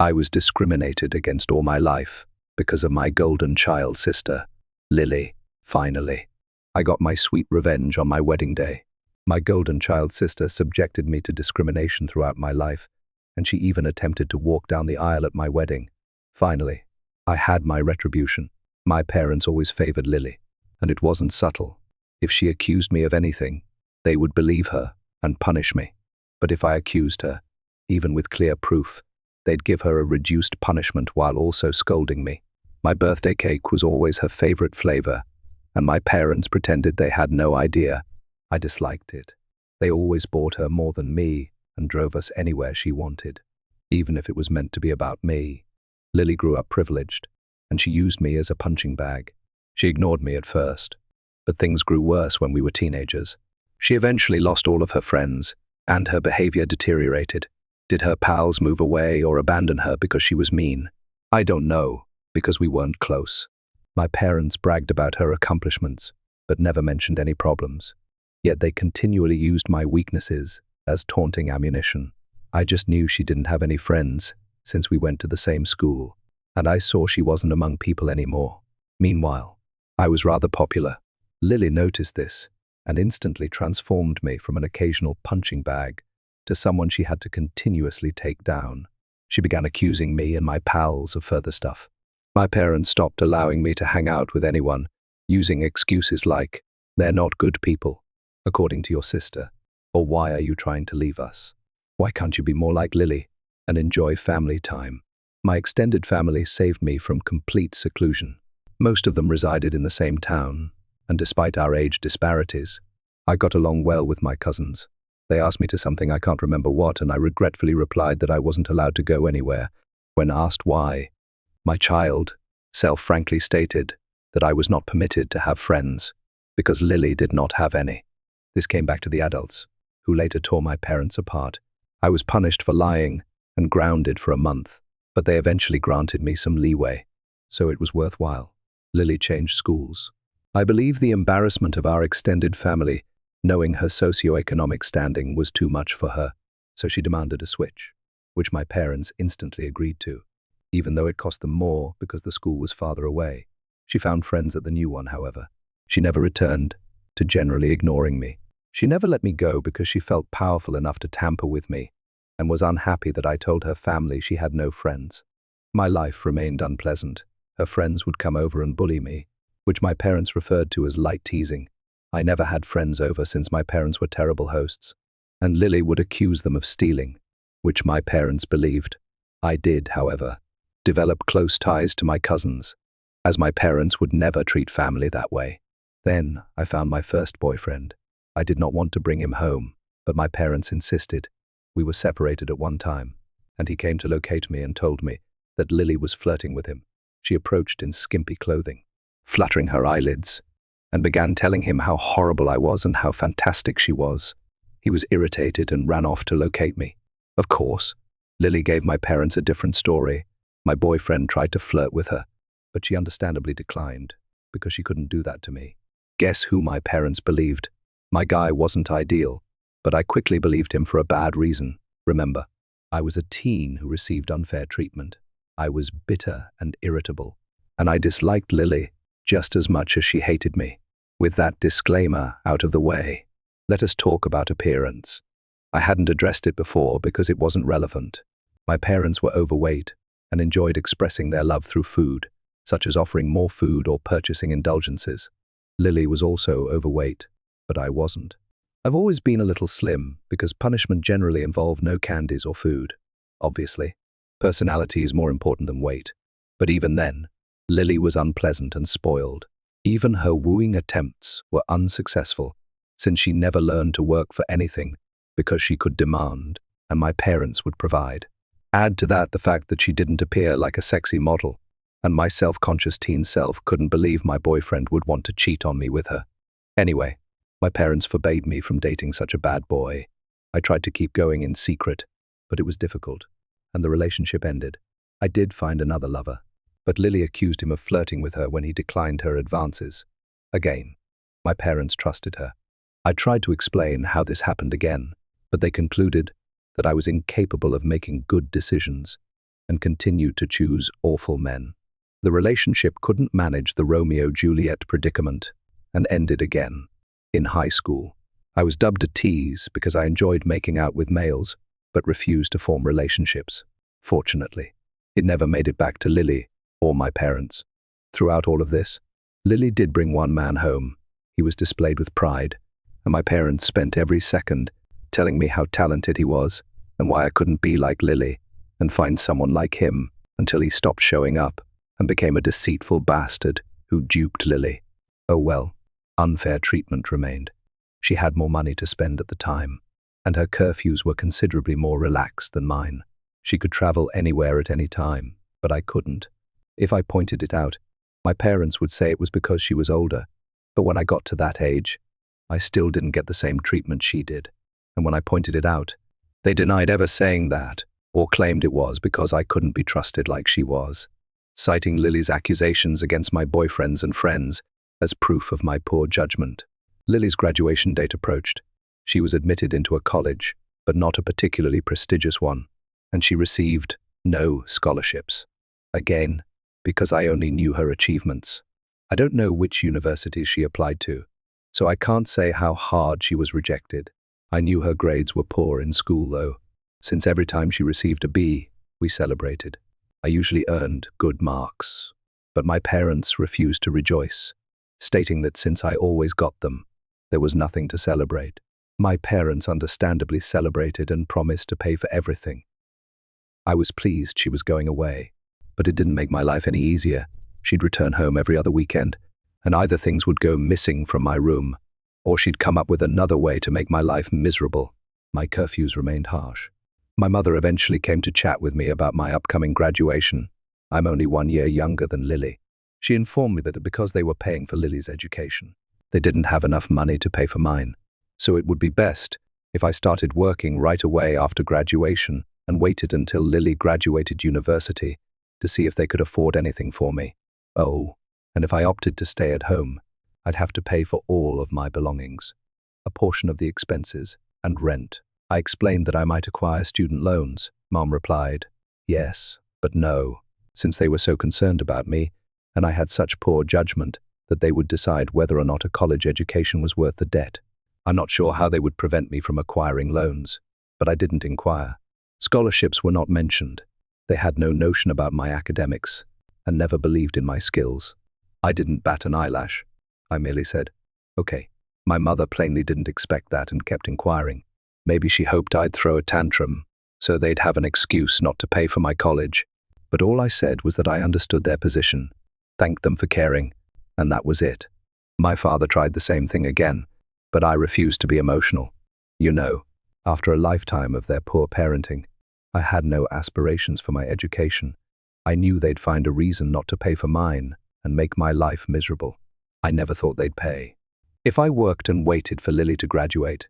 I was discriminated against all my life because of my golden child sister, Lily. Finally, I got my sweet revenge on my wedding day. My golden child sister subjected me to discrimination throughout my life, and she even attempted to walk down the aisle at my wedding. Finally, I had my retribution. My parents always favored Lily, and it wasn't subtle. If she accused me of anything, they would believe her and punish me. But if I accused her, even with clear proof, they'd give her a reduced punishment while also scolding me. My birthday cake was always her favorite flavor, and my parents pretended they had no idea. I disliked it. They always bought her more than me and drove us anywhere she wanted, even if it was meant to be about me. Lily grew up privileged, and she used me as a punching bag. She ignored me at first, but things grew worse when we were teenagers. She eventually lost all of her friends, and her behavior deteriorated. Did her pals move away or abandon her because she was mean? I don't know, because we weren't close. My parents bragged about her accomplishments, but never mentioned any problems. Yet they continually used my weaknesses as taunting ammunition. I just knew she didn't have any friends since we went to the same school, and I saw she wasn't among people anymore. Meanwhile, I was rather popular. Lily noticed this and instantly transformed me from an occasional punching bag to someone she had to continuously take down. She began accusing me and my pals of further stuff. My parents stopped allowing me to hang out with anyone, using excuses like, "They're not good people, according to your sister," or "Why are you trying to leave us? Why can't you be more like Lily and enjoy family time?" My extended family saved me from complete seclusion. Most of them resided in the same town, and despite our age disparities, I got along well with my cousins. They asked me to something I can't remember what, and I regretfully replied that I wasn't allowed to go anywhere. When asked why, my child self frankly stated that I was not permitted to have friends because Lily did not have any. This came back to the adults, who later tore my parents apart. I was punished for lying and grounded for a month, but they eventually granted me some leeway, so it was worthwhile. Lily changed schools. I believe the embarrassment of our extended family knowing her socioeconomic standing was too much for her, so she demanded a switch, which my parents instantly agreed to, even though it cost them more because the school was farther away. She found friends at the new one, however. She never returned to generally ignoring me. She never let me go because she felt powerful enough to tamper with me and was unhappy that I told her family she had no friends. My life remained unpleasant. Her friends would come over and bully me, which my parents referred to as light teasing. I never had friends over since my parents were terrible hosts, and Lily would accuse them of stealing, which my parents believed. I did, however, develop close ties to my cousins, as my parents would never treat family that way. Then I found my first boyfriend. I did not want to bring him home, but my parents insisted. We were separated at one time, and he came to locate me and told me that Lily was flirting with him. She approached in skimpy clothing, fluttering her eyelids, and began telling him how horrible I was and how fantastic she was. He was irritated and ran off to locate me. Of course, Lily gave my parents a different story. My boyfriend tried to flirt with her, but she understandably declined because she couldn't do that to me. Guess who my parents believed? My guy wasn't ideal, but I quickly believed him for a bad reason. Remember, I was a teen who received unfair treatment. I was bitter and irritable, and I disliked Lily just as much as she hated me. With that disclaimer out of the way, let us talk about appearance. I hadn't addressed it before because it wasn't relevant. My parents were overweight and enjoyed expressing their love through food, such as offering more food or purchasing indulgences. Lily was also overweight, but I wasn't. I've always been a little slim because punishment generally involved no candies or food. Obviously, personality is more important than weight. But even then, Lily was unpleasant and spoiled. Even her wooing attempts were unsuccessful, since she never learned to work for anything because she could demand, and my parents would provide. Add to that the fact that she didn't appear like a sexy model, and my self-conscious teen self couldn't believe my boyfriend would want to cheat on me with her. Anyway, my parents forbade me from dating such a bad boy. I tried to keep going in secret, but it was difficult, and the relationship ended. I did find another lover, but Lily accused him of flirting with her when he declined her advances. Again, my parents trusted her. I tried to explain how this happened again, but they concluded that I was incapable of making good decisions and continued to choose awful men. The relationship couldn't manage the Romeo-Juliet predicament and ended again. In high school, I was dubbed a tease because I enjoyed making out with males, but refused to form relationships. Fortunately, it never made it back to Lily or my parents. Throughout all of this, Lily did bring one man home. He was displayed with pride, and my parents spent every second telling me how talented he was and why I couldn't be like Lily and find someone like him until he stopped showing up and became a deceitful bastard who duped Lily. Oh well, unfair treatment remained. She had more money to spend at the time, and her curfews were considerably more relaxed than mine. She could travel anywhere at any time, but I couldn't. If I pointed it out, my parents would say it was because she was older, but when I got to that age, I still didn't get the same treatment she did. And when I pointed it out, they denied ever saying that, or claimed it was because I couldn't be trusted like she was, citing Lily's accusations against my boyfriends and friends as proof of my poor judgment. Lily's graduation date approached. She was admitted into a college, but not a particularly prestigious one, and she received no scholarships. Again, because I only knew her achievements. I don't know which universities she applied to, so I can't say how hard she was rejected. I knew her grades were poor in school, though, since every time she received a B, we celebrated. I usually earned good marks, but my parents refused to rejoice, stating that since I always got them, there was nothing to celebrate. My parents understandably celebrated and promised to pay for everything. I was pleased she was going away, but it didn't make my life any easier. She'd return home every other weekend, and either things would go missing from my room, or she'd come up with another way to make my life miserable. My curfews remained harsh. My mother eventually came to chat with me about my upcoming graduation. I'm only 1 year younger than Lily. She informed me that because they were paying for Lily's education, they didn't have enough money to pay for mine, so it would be best if I started working right away after graduation and waited until Lily graduated university to see if they could afford anything for me. Oh, and if I opted to stay at home, I'd have to pay for all of my belongings, a portion of the expenses, and rent. I explained that I might acquire student loans. Mom replied, yes, but no, since they were so concerned about me, and I had such poor judgment that they would decide whether or not a college education was worth the debt. I'm not sure how they would prevent me from acquiring loans, but I didn't inquire. Scholarships were not mentioned. They had no notion about my academics and never believed in my skills. I didn't bat an eyelash. I merely said, okay. My mother plainly didn't expect that and kept inquiring. Maybe she hoped I'd throw a tantrum, so they'd have an excuse not to pay for my college. But all I said was that I understood their position, thanked them for caring, and that was it. My father tried the same thing again, but I refused to be emotional. You know, after a lifetime of their poor parenting, I had no aspirations for my education. I knew they'd find a reason not to pay for mine and make my life miserable. I never thought they'd pay. If I worked and waited for Lily to graduate,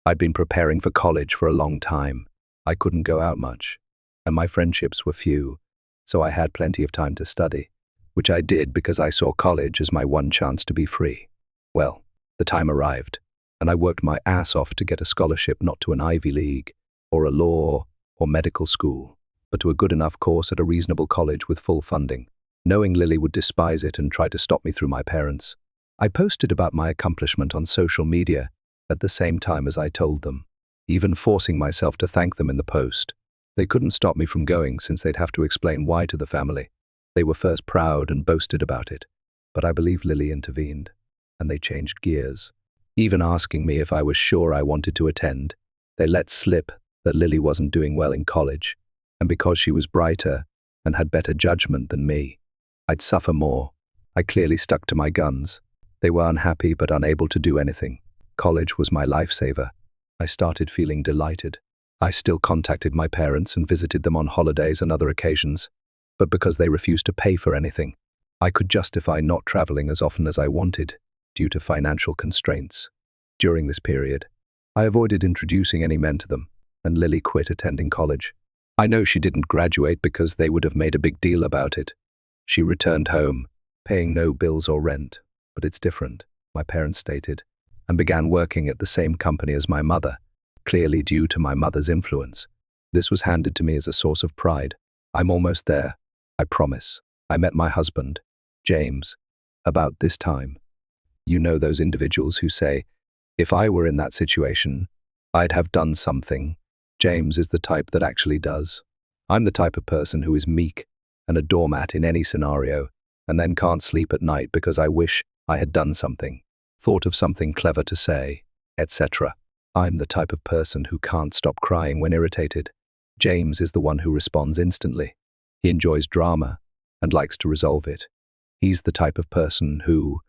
I'd been preparing for college for a long time. I couldn't go out much, and my friendships were few, so I had plenty of time to study, which I did because I saw college as my one chance to be free. Well, the time arrived, and I worked my ass off to get a scholarship not to an Ivy League, or a law, or medical school, but to a good enough course at a reasonable college with full funding, knowing Lily would despise it and try to stop me through my parents. I posted about my accomplishment on social media at the same time as I told them, even forcing myself to thank them in the post. They couldn't stop me from going since they'd have to explain why to the family. They were first proud and boasted about it, but I believe Lily intervened, and they changed gears. Even asking me if I was sure I wanted to attend, they let slip that Lily wasn't doing well in college, and because she was brighter and had better judgment than me, I'd suffer more. I clearly stuck to my guns. They were unhappy but unable to do anything. College was my lifesaver. I started feeling delighted. I still contacted my parents and visited them on holidays and other occasions, but because they refused to pay for anything, I could justify not traveling as often as I wanted due to financial constraints. During this period, I avoided introducing any men to them, and Lily quit attending college. I know she didn't graduate because they would have made a big deal about it. She returned home, paying no bills or rent, but it's different, my parents stated, and began working at the same company as my mother, clearly due to my mother's influence. This was handed to me as a source of pride. I'm almost there. I promise. I met my husband, James, about this time. You know those individuals who say, if I were in that situation, I'd have done something. James is the type that actually does. I'm the type of person who is meek and a doormat in any scenario, and then can't sleep at night because I wish I had done something, thought of something clever to say, etc. I'm the type of person who can't stop crying when irritated. James is the one who responds instantly. He enjoys drama and likes to resolve it. He's the type of person who,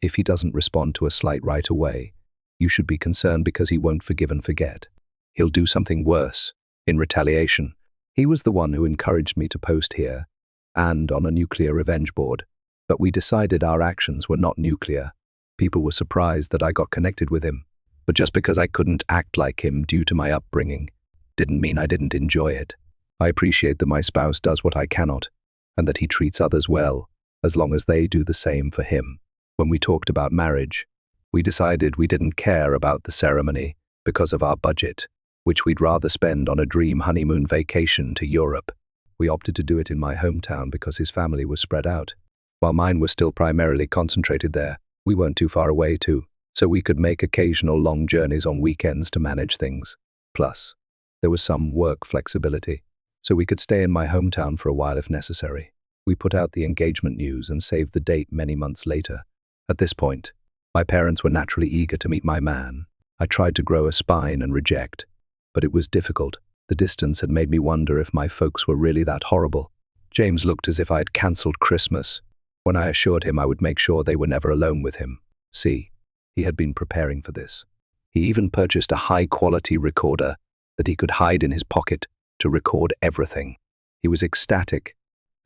if he doesn't respond to a slight right away, you should be concerned because he won't forgive and forget. He'll do something worse, in retaliation. He was the one who encouraged me to post here and on a nuclear revenge board, but we decided our actions were not nuclear. People were surprised that I got connected with him, but just because I couldn't act like him due to my upbringing didn't mean I didn't enjoy it. I appreciate that my spouse does what I cannot, and that he treats others well, as long as they do the same for him. When we talked about marriage, we decided we didn't care about the ceremony because of our budget, which we'd rather spend on a dream honeymoon vacation to Europe. We opted to do it in my hometown because his family was spread out. While mine was still primarily concentrated there, we weren't too far away too, so we could make occasional long journeys on weekends to manage things. Plus, there was some work flexibility, so we could stay in my hometown for a while if necessary. We put out the engagement news and saved the date many months later. At this point, my parents were naturally eager to meet my man. I tried to grow a spine and reject, but it was difficult. The distance had made me wonder if my folks were really that horrible. James looked as if I had cancelled Christmas when I assured him I would make sure they were never alone with him. See, he had been preparing for this. He even purchased a high-quality recorder that he could hide in his pocket to record everything. He was ecstatic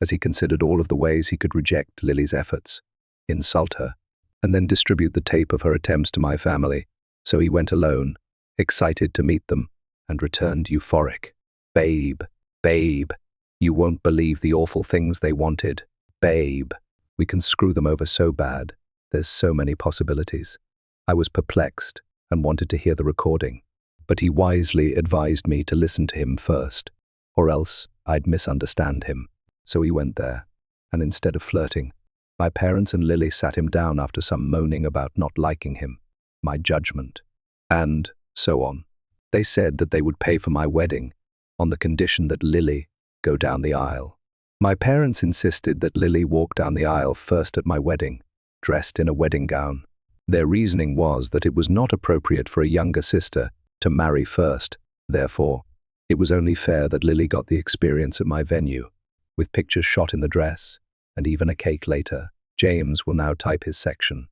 as he considered all of the ways he could reject Lily's efforts, insult her, and then distribute the tape of her attempts to my family. So he went alone, excited to meet them, and returned euphoric. Babe, babe, you won't believe the awful things they wanted. Babe, we can screw them over so bad. There's so many possibilities. I was perplexed and wanted to hear the recording, but he wisely advised me to listen to him first, or else I'd misunderstand him. So he went there, and instead of flirting, my parents and Lily sat him down after some moaning about not liking him, my judgment, and so on. They said that they would pay for my wedding on the condition that Lily go down the aisle. My parents insisted that Lily walk down the aisle first at my wedding, dressed in a wedding gown. Their reasoning was that it was not appropriate for a younger sister to marry first. Therefore, it was only fair that Lily got the experience at my venue, with pictures shot in the dress, and even a cake later. James will now type his section.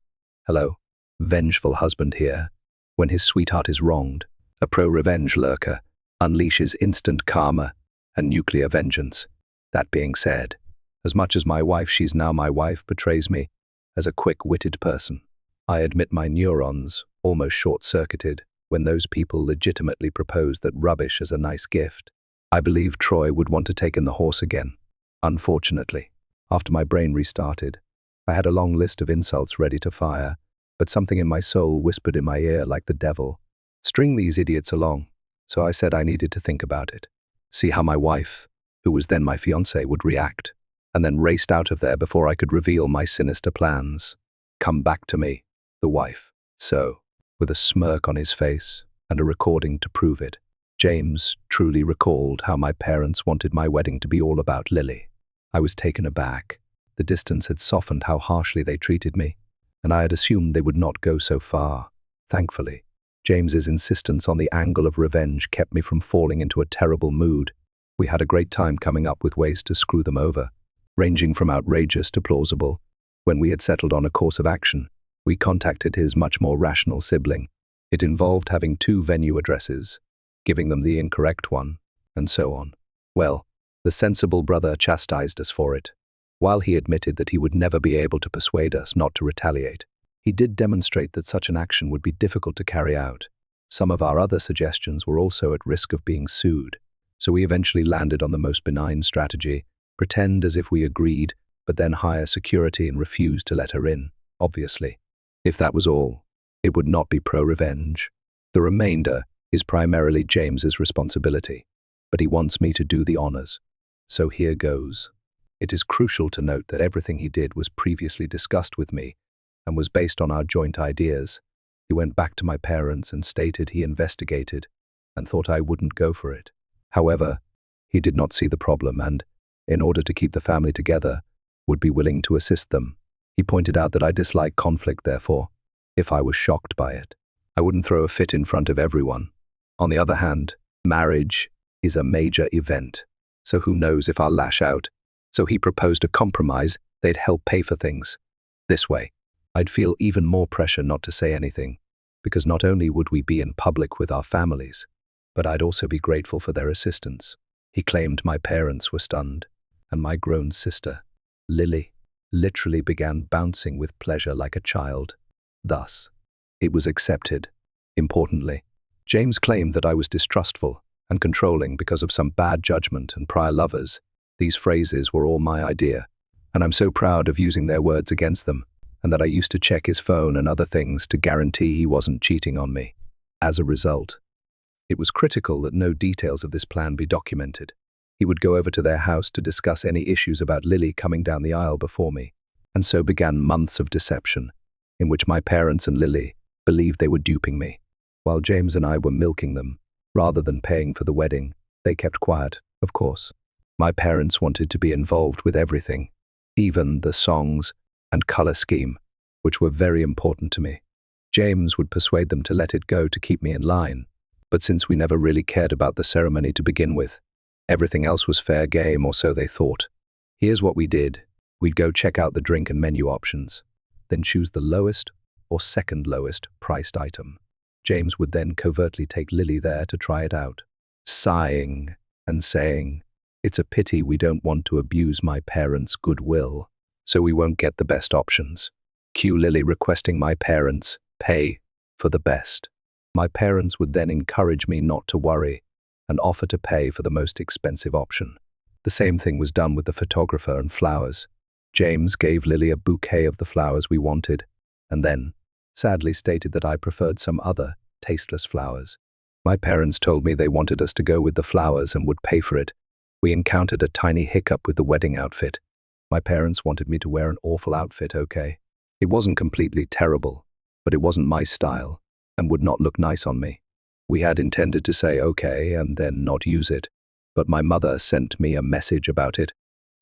Hello, vengeful husband here. When his sweetheart is wronged, a pro-revenge lurker unleashes instant karma and nuclear vengeance. That being said, as much as my wife, she's now my wife, portrays me as a quick-witted person, I admit my neurons almost short-circuited when those people legitimately propose that rubbish as a nice gift. I believe Troy would want to take in the horse again. Unfortunately, after my brain restarted, I had a long list of insults ready to fire, but something in my soul whispered in my ear like the devil, string these idiots along. So I said I needed to think about it, see how my wife, who was then my fiancée, would react, and then raced out of there before I could reveal my sinister plans. Come back to me, the wife. So, with a smirk on his face and a recording to prove it, James truly recalled how my parents wanted my wedding to be all about Lily. I was taken aback. The distance had softened how harshly they treated me, and I had assumed they would not go so far. Thankfully, James's insistence on the angle of revenge kept me from falling into a terrible mood. We had a great time coming up with ways to screw them over, ranging from outrageous to plausible. When we had settled on a course of action, we contacted his much more rational sibling. It involved having 2 venue addresses, giving them the incorrect one, and so on. Well, the sensible brother chastised us for it. While he admitted that he would never be able to persuade us not to retaliate, he did demonstrate that such an action would be difficult to carry out. Some of our other suggestions were also at risk of being sued, so we eventually landed on the most benign strategy: pretend as if we agreed, but then hire security and refuse to let her in, obviously. If that was all, it would not be pro-revenge. The remainder is primarily James's responsibility, but he wants me to do the honors. So here goes. It is crucial to note that everything he did was previously discussed with me and was based on our joint ideas. He went back to my parents and stated he investigated and thought I wouldn't go for it. However, he did not see the problem and, in order to keep the family together, would be willing to assist them. He pointed out that I dislike conflict, therefore, if I was shocked by it, I wouldn't throw a fit in front of everyone. On the other hand, marriage is a major event, so who knows if I'll lash out. So he proposed a compromise. They'd help pay for things. This way, I'd feel even more pressure not to say anything, because not only would we be in public with our families, but I'd also be grateful for their assistance. He claimed my parents were stunned, and my grown sister, Lily, literally began bouncing with pleasure like a child. Thus, it was accepted. Importantly, James claimed that I was distrustful and controlling because of some bad judgment and prior lovers. These phrases were all my idea, and I'm so proud of using their words against them, and that I used to check his phone and other things to guarantee he wasn't cheating on me. As a result, it was critical that no details of this plan be documented. He would go over to their house to discuss any issues about Lily coming down the aisle before me, and so began months of deception, in which my parents and Lily believed they were duping me. While James and I were milking them, rather than paying for the wedding, they kept quiet, of course. My parents wanted to be involved with everything, even the songs and color scheme, which were very important to me. James would persuade them to let it go to keep me in line, but since we never really cared about the ceremony to begin with, everything else was fair game, or so they thought. Here's what we did. We'd go check out the drink and menu options, then choose the lowest or second lowest priced item. James would then covertly take Lily there to try it out, sighing and saying, "It's a pity we don't want to abuse my parents' goodwill, so we won't get the best options." Cue Lily requesting my parents pay for the best. My parents would then encourage me not to worry and offer to pay for the most expensive option. The same thing was done with the photographer and flowers. James gave Lily a bouquet of the flowers we wanted, and then sadly stated that I preferred some other tasteless flowers. My parents told me they wanted us to go with the flowers and would pay for it. We encountered a tiny hiccup with the wedding outfit. My parents wanted me to wear an awful outfit, okay? It wasn't completely terrible, but it wasn't my style and would not look nice on me. We had intended to say okay and then not use it, but my mother sent me a message about it,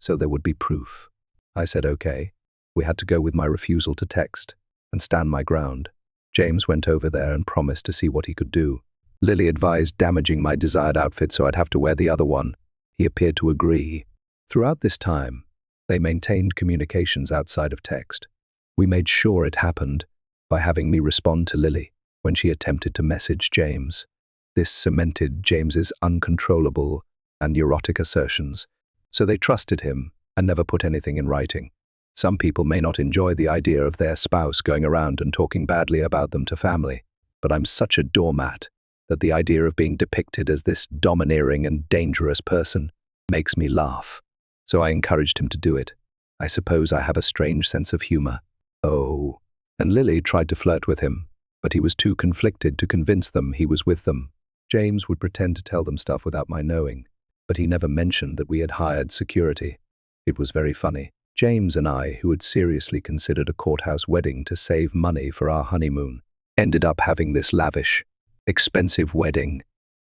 so there would be proof. I said okay. We had to go with my refusal to text and stand my ground. James went over there and promised to see what he could do. Lily advised damaging my desired outfit so I'd have to wear the other one. He appeared to agree. Throughout this time, they maintained communications outside of text. We made sure it happened by having me respond to Lily when she attempted to message James. This cemented James's uncontrollable and neurotic assertions, so they trusted him and never put anything in writing. Some people may not enjoy the idea of their spouse going around and talking badly about them to family, but I'm such a doormat that the idea of being depicted as this domineering and dangerous person makes me laugh. So I encouraged him to do it. I suppose I have a strange sense of humor. Oh. And Lily tried to flirt with him, but he was too conflicted to convince them he was with them. James would pretend to tell them stuff without my knowing, but he never mentioned that we had hired security. It was very funny. James and I, who had seriously considered a courthouse wedding to save money for our honeymoon, ended up having this lavish, expensive wedding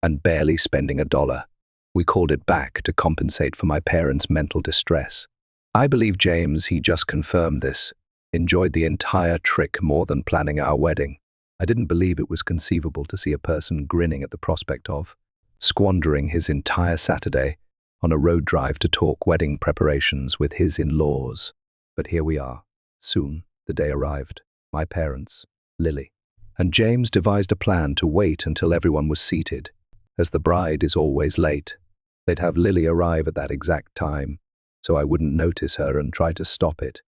and barely spending $1. We called it back to compensate for my parents' mental distress. I believe James, he just confirmed this, enjoyed the entire trick more than planning our wedding. I didn't believe it was conceivable to see a person grinning at the prospect of squandering his entire Saturday on a road drive to talk wedding preparations with his in-laws. But here we are. Soon, the day arrived. My parents, Lily, and James devised a plan to wait until everyone was seated. As the bride is always late, they'd have Lily arrive at that exact time, so I wouldn't notice her and try to stop it,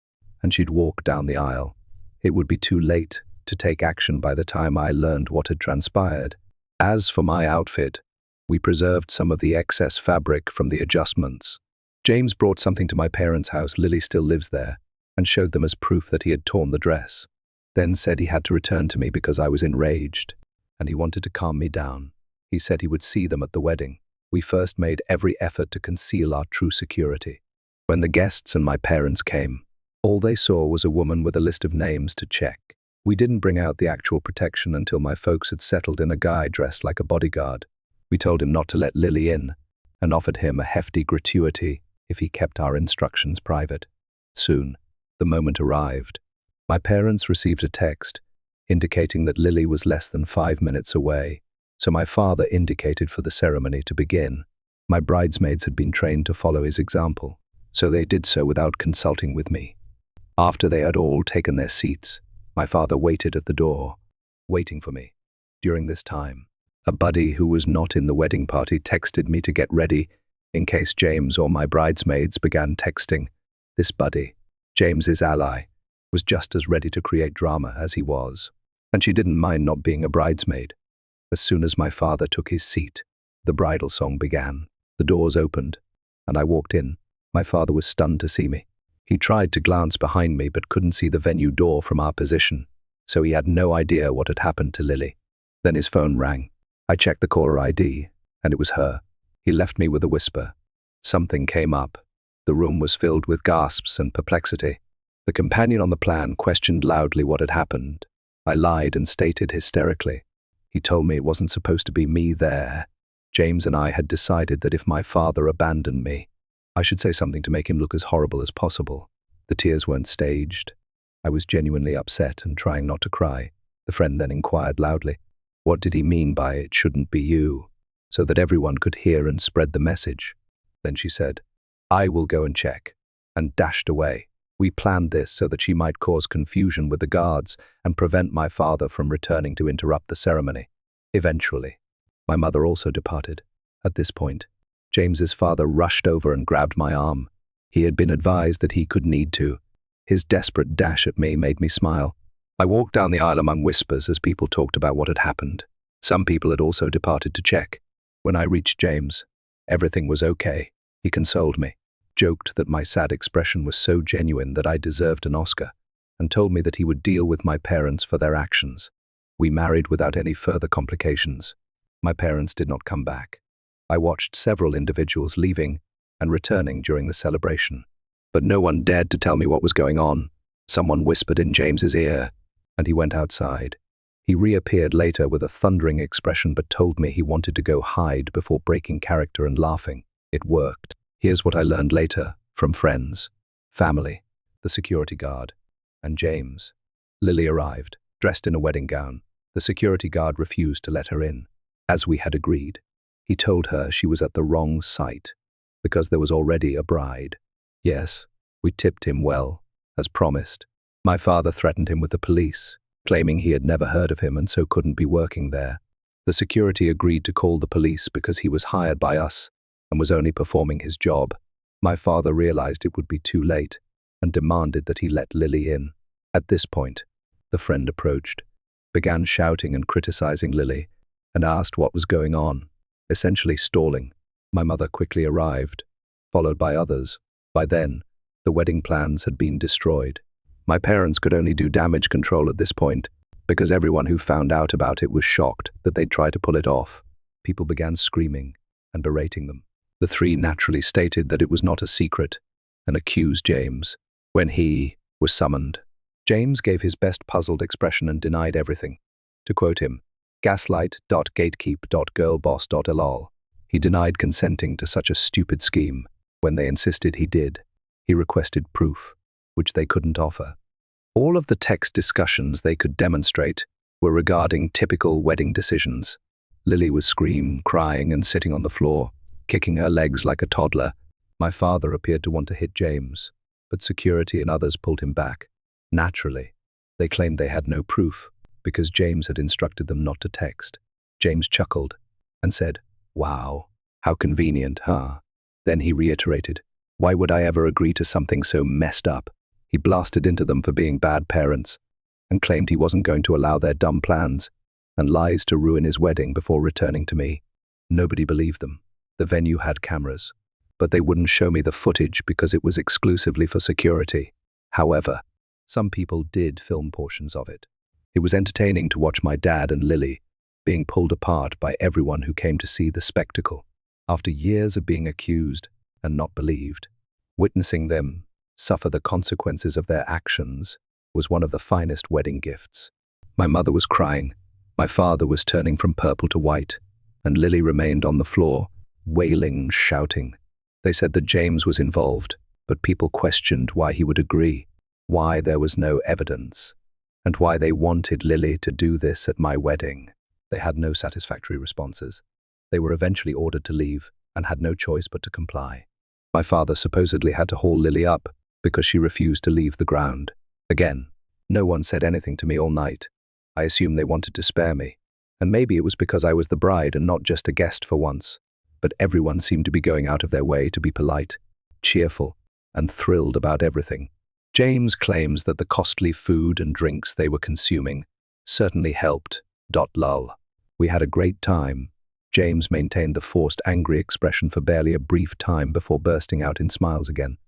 and she'd walk down the aisle. It would be too late to take action by the time I learned what had transpired. As for my outfit, we preserved some of the excess fabric from the adjustments. James brought something to my parents' house, Lily still lives there, and showed them as proof that he had torn the dress. Then said he had to return to me because I was enraged, and he wanted to calm me down. He said he would see them at the wedding. We first made every effort to conceal our true security. When the guests and my parents came, all they saw was a woman with a list of names to check. We didn't bring out the actual protection until my folks had settled in a guy dressed like a bodyguard. We told him not to let Lily in and offered him a hefty gratuity if he kept our instructions private. Soon, the moment arrived. My parents received a text indicating that Lily was less than 5 minutes away, so my father indicated for the ceremony to begin. My bridesmaids had been trained to follow his example, so they did so without consulting with me. After they had all taken their seats, my father waited at the door, waiting for me. During this time, a buddy who was not in the wedding party texted me to get ready in case James or my bridesmaids began texting. This buddy, James's ally, was just as ready to create drama as he was, and she didn't mind not being a bridesmaid. As soon as my father took his seat, the bridal song began. The doors opened, and I walked in. My father was stunned to see me. He tried to glance behind me but couldn't see the venue door from our position, so he had no idea what had happened to Lily. Then his phone rang. I checked the caller ID, and it was her. He left me with a whisper. Something came up. The room was filled with gasps and perplexity. The companion on the plan questioned loudly what had happened. I lied and stated hysterically. He told me it wasn't supposed to be me there. James and I had decided that if my father abandoned me, I should say something to make him look as horrible as possible. The tears weren't staged. I was genuinely upset and trying not to cry. The friend then inquired loudly, what did he mean by "it shouldn't be you," so that everyone could hear and spread the message. Then she said, "I will go and check," and dashed away. We planned this so that she might cause confusion with the guards and prevent my father from returning to interrupt the ceremony. Eventually, my mother also departed. At this point, James's father rushed over and grabbed my arm. He had been advised that he could need to. His desperate dash at me made me smile. I walked down the aisle among whispers as people talked about what had happened. Some people had also departed to check. When I reached James, everything was okay. He consoled me, joked that my sad expression was so genuine that I deserved an Oscar, and told me that he would deal with my parents for their actions. We married without any further complications. My parents did not come back. I watched several individuals leaving and returning during the celebration, but no one dared to tell me what was going on. Someone whispered in James's ear, and he went outside. He reappeared later with a thundering expression but told me he wanted to go hide before breaking character and laughing. It worked. Here's what I learned later from friends, family, the security guard, and James. Lily arrived, dressed in a wedding gown. The security guard refused to let her in, as we had agreed. He told her she was at the wrong site, because there was already a bride. Yes, we tipped him well, as promised. My father threatened him with the police, claiming he had never heard of him and so couldn't be working there. The security agreed to call the police because he was hired by us and was only performing his job. My father realized it would be too late and demanded that he let Lily in. At this point, the friend approached, began shouting and criticizing Lily, and asked what was going on, essentially stalling. My mother quickly arrived, followed by others. By then, the wedding plans had been destroyed. My parents could only do damage control at this point, because everyone who found out about it was shocked that they'd try to pull it off. People began screaming and berating them. The three naturally stated that it was not a secret and accused James. When he was summoned, James gave his best puzzled expression and denied everything. To quote him, gaslight.gatekeep.girlboss.lol. He denied consenting to such a stupid scheme. When they insisted he did, he requested proof, which they couldn't offer. All of the text discussions they could demonstrate were regarding typical wedding decisions. Lily was screaming, crying, and sitting on the floor, kicking her legs like a toddler. My father appeared to want to hit James, but security and others pulled him back. Naturally, they claimed they had no proof because James had instructed them not to text. James chuckled and said, "Wow, how convenient, huh?" Then he reiterated, "Why would I ever agree to something so messed up?" He blasted into them for being bad parents and claimed he wasn't going to allow their dumb plans and lies to ruin his wedding before returning to me. Nobody believed them. The venue had cameras, but they wouldn't show me the footage because it was exclusively for security. However, some people did film portions of it. It was entertaining to watch my dad and Lily being pulled apart by everyone who came to see the spectacle. After years of being accused and not believed, witnessing them suffer the consequences of their actions was one of the finest wedding gifts. My mother was crying, my father was turning from purple to white, and Lily remained on the floor, wailing and shouting. They said that James was involved, but people questioned why he would agree, why there was no evidence, and why they wanted Lily to do this at my wedding. They had no satisfactory responses. They were eventually ordered to leave and had no choice but to comply. My father supposedly had to haul Lily up because she refused to leave the ground. Again, no one said anything to me all night. I assumed they wanted to spare me, and maybe it was because I was the bride and not just a guest for once. But everyone seemed to be going out of their way to be polite, cheerful, and thrilled about everything. James claims that the costly food and drinks they were consuming certainly helped. Lol. We had a great time. James maintained the forced angry expression for barely a brief time before bursting out in smiles again.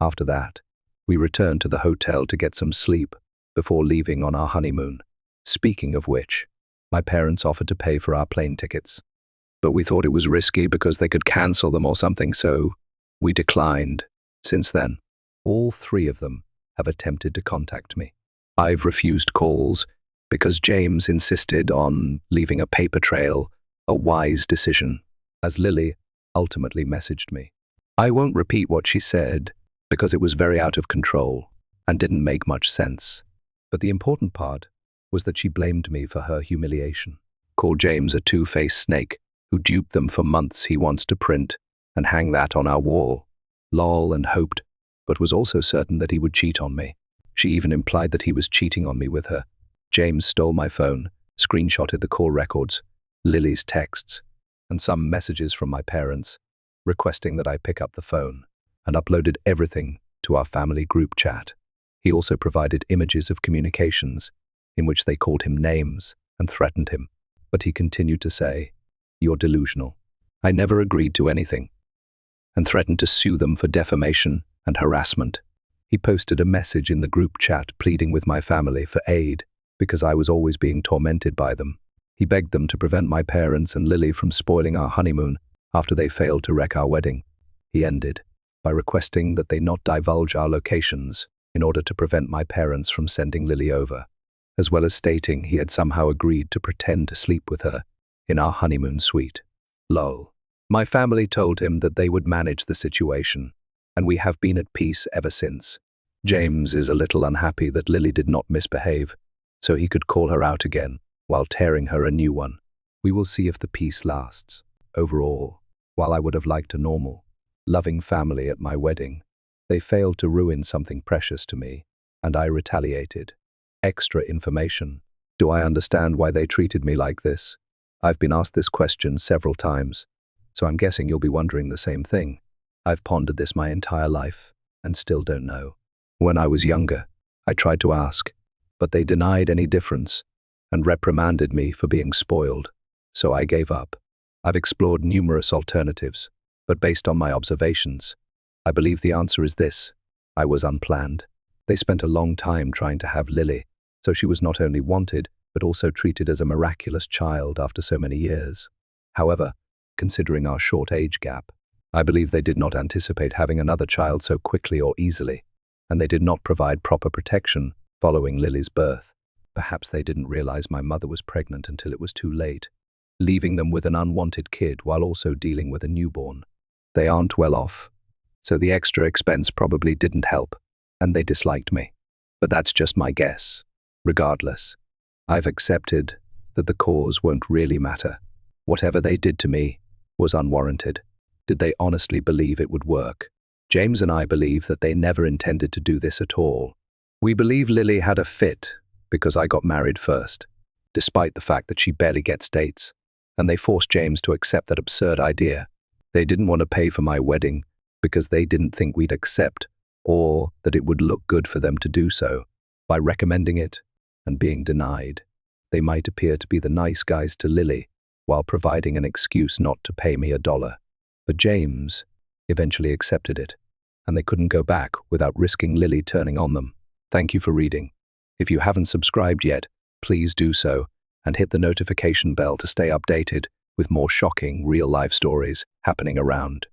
After that, we returned to the hotel to get some sleep before leaving on our honeymoon. Speaking of which, my parents offered to pay for our plane tickets. But we thought it was risky because they could cancel them or something, so we declined. Since then, all three of them have attempted to contact me. I've refused calls because James insisted on leaving a paper trail, a wise decision, as Lily ultimately messaged me. I won't repeat what she said because it was very out of control and didn't make much sense. But the important part was that she blamed me for her humiliation, called James a two-faced snake who duped them for months he wants to print and hang that on our wall. Lol, and hoped, but was also certain that he would cheat on me. She even implied that he was cheating on me with her. James stole my phone, screenshotted the call records, Lily's texts, and some messages from my parents, requesting that I pick up the phone, and uploaded everything to our family group chat. He also provided images of communications in which they called him names and threatened him, but he continued to say, "You're delusional." I never agreed to anything, and threatened to sue them for defamation and harassment. He posted a message in the group chat pleading with my family for aid because I was always being tormented by them. He begged them to prevent my parents and Lily from spoiling our honeymoon after they failed to wreck our wedding. He ended by requesting that they not divulge our locations in order to prevent my parents from sending Lily over, as well as stating he had somehow agreed to pretend to sleep with her in our honeymoon suite. Lol. My family told him that they would manage the situation, and we have been at peace ever since. James is a little unhappy that Lily did not misbehave, so he could call her out again while tearing her a new one. We will see if the peace lasts. Overall, while I would have liked a normal, loving family at my wedding, they failed to ruin something precious to me, and I retaliated. Extra information. Do I understand why they treated me like this? I've been asked this question several times, so I'm guessing you'll be wondering the same thing. I've pondered this my entire life and still don't know. When I was younger, I tried to ask, but they denied any difference and reprimanded me for being spoiled, so I gave up. I've explored numerous alternatives, but based on my observations, I believe the answer is this. I was unplanned. They spent a long time trying to have Lily, so she was not only wanted, but also treated as a miraculous child after so many years. However, considering our short age gap, I believe they did not anticipate having another child so quickly or easily, and they did not provide proper protection following Lily's birth. Perhaps they didn't realize my mother was pregnant until it was too late, leaving them with an unwanted kid while also dealing with a newborn. They aren't well off, so the extra expense probably didn't help, and they disliked me. But that's just my guess. Regardless, I've accepted that the cause won't really matter. Whatever they did to me was unwarranted. Did they honestly believe it would work? James and I believe that they never intended to do this at all. We believe Lily had a fit because I got married first, despite the fact that she barely gets dates, and they forced James to accept that absurd idea. They didn't want to pay for my wedding because they didn't think we'd accept or that it would look good for them to do so. By recommending it and being denied, they might appear to be the nice guys to Lily while providing an excuse not to pay me $1. But James eventually accepted it, and they couldn't go back without risking Lily turning on them. Thank you for reading. If you haven't subscribed yet, please do so and hit the notification bell to stay updated with more shocking, real-life stories happening around.